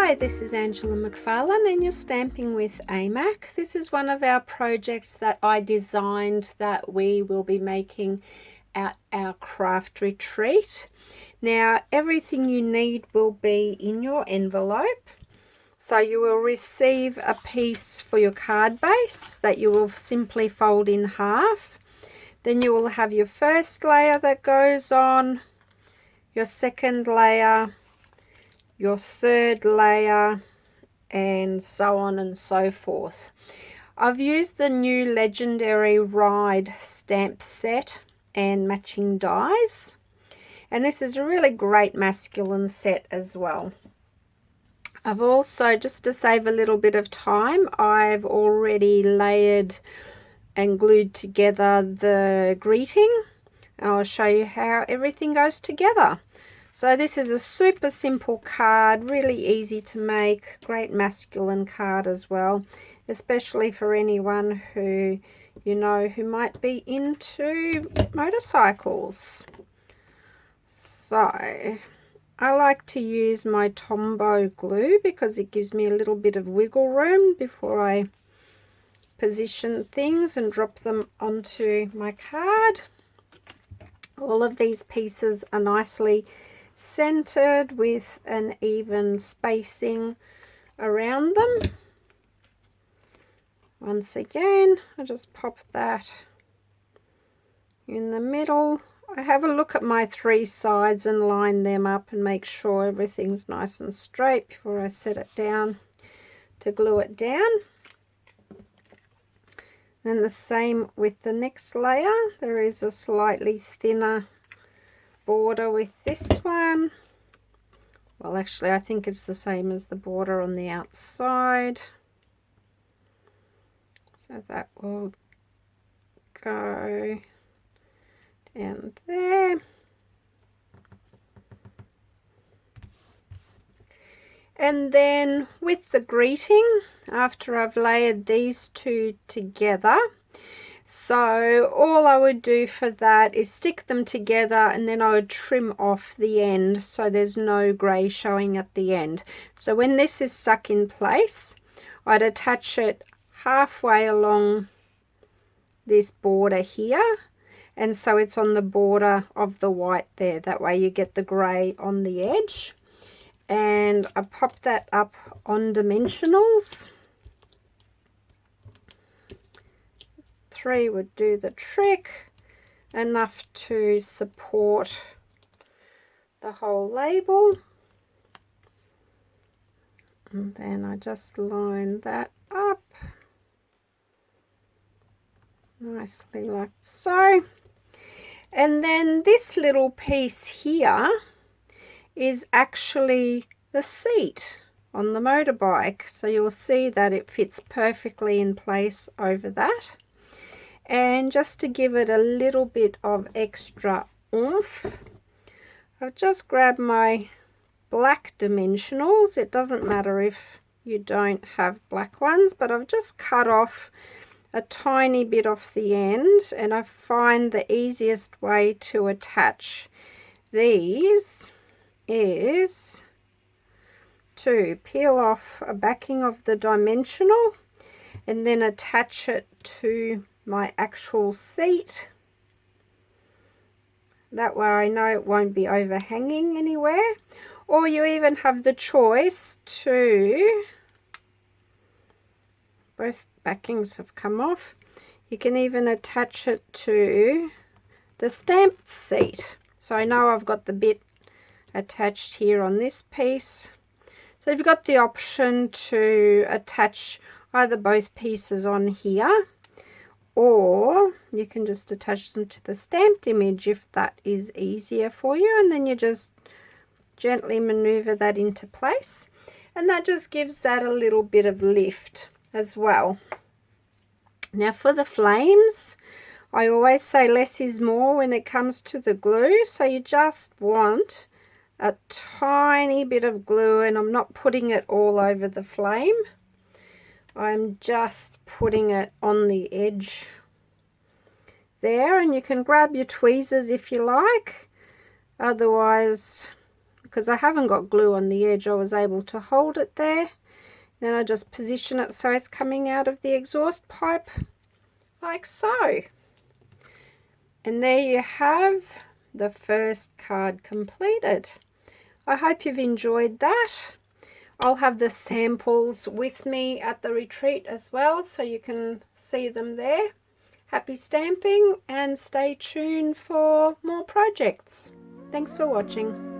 Hi, this is Angela McFarlane and you're stamping with aMac. This is one of our projects that I designed that we will be making at our craft retreat. Now, everything you need will be in your envelope. So you will receive a piece for your card base that you will simply fold in half. Then you will have your first layer that goes on, your second layer, your third layer, and so on and so forth. I've used the new Legendary Ride stamp set and matching dies, and this is a really great masculine set as well. I've also, just to save a little bit of time, I've already layered and glued together the greeting. I'll show you how everything goes together. So this is a super simple card, really easy to make, great masculine card as well, especially for anyone who, you know, who might be into motorcycles. So I like to use my Tombow glue because it gives me a little bit of wiggle room before I position things and drop them onto my card. All of these pieces are nicely centered with an even spacing around them. Once again, I just pop that in the middle. I have a look at my three sides and line them up and make sure everything's nice and straight before I set it down to glue it down. And the same with the next layer. There is a slightly thinner border with this one. Well, actually I think it's the same as the border on the outside, so that will go down there. And then with the greeting, after I've layered these two together, so all I would do for that is stick them together, and then I would trim off the end so there's no grey showing at the end. So when this is stuck in place, I'd attach it halfway along this border here, and so it's on the border of the white there. That way you get the grey on the edge. And I pop that up on dimensionals. 3 would do the trick, enough to support the whole label. And then I just line that up nicely like so. And then this little piece here is actually the seat on the motorbike. So you'll see that it fits perfectly in place over that. And just to give it a little bit of extra oomph, I've just grabbed my black dimensionals. It doesn't matter if you don't have black ones, but I've just cut off a tiny bit off the end, and I find the easiest way to attach these is to peel off a backing of the dimensional and then attach it to my actual seat. That way I know it won't be overhanging anywhere. Or you even have the choice to, both backings have come off, you can even attach it to the stamped seat. So I know I've got the bit attached here on this piece. So you've got the option to attach either both pieces on here, or you can just attach them to the stamped image if that is easier for you, and then you just gently maneuver that into place, and that just gives that a little bit of lift as well. Now for the flames, I always say less is more when it comes to the glue, so you just want a tiny bit of glue, and I'm not putting it all over the flame. I'm just putting it on the edge there, and you can grab your tweezers if you like. Otherwise, because I haven't got glue on the edge, I was able to hold it there. Then I just position it so it's coming out of the exhaust pipe like so. And there you have the first card completed. I hope you've enjoyed that. I'll have the samples with me at the retreat as well, so you can see them there. Happy stamping, and stay tuned for more projects. Thanks for watching.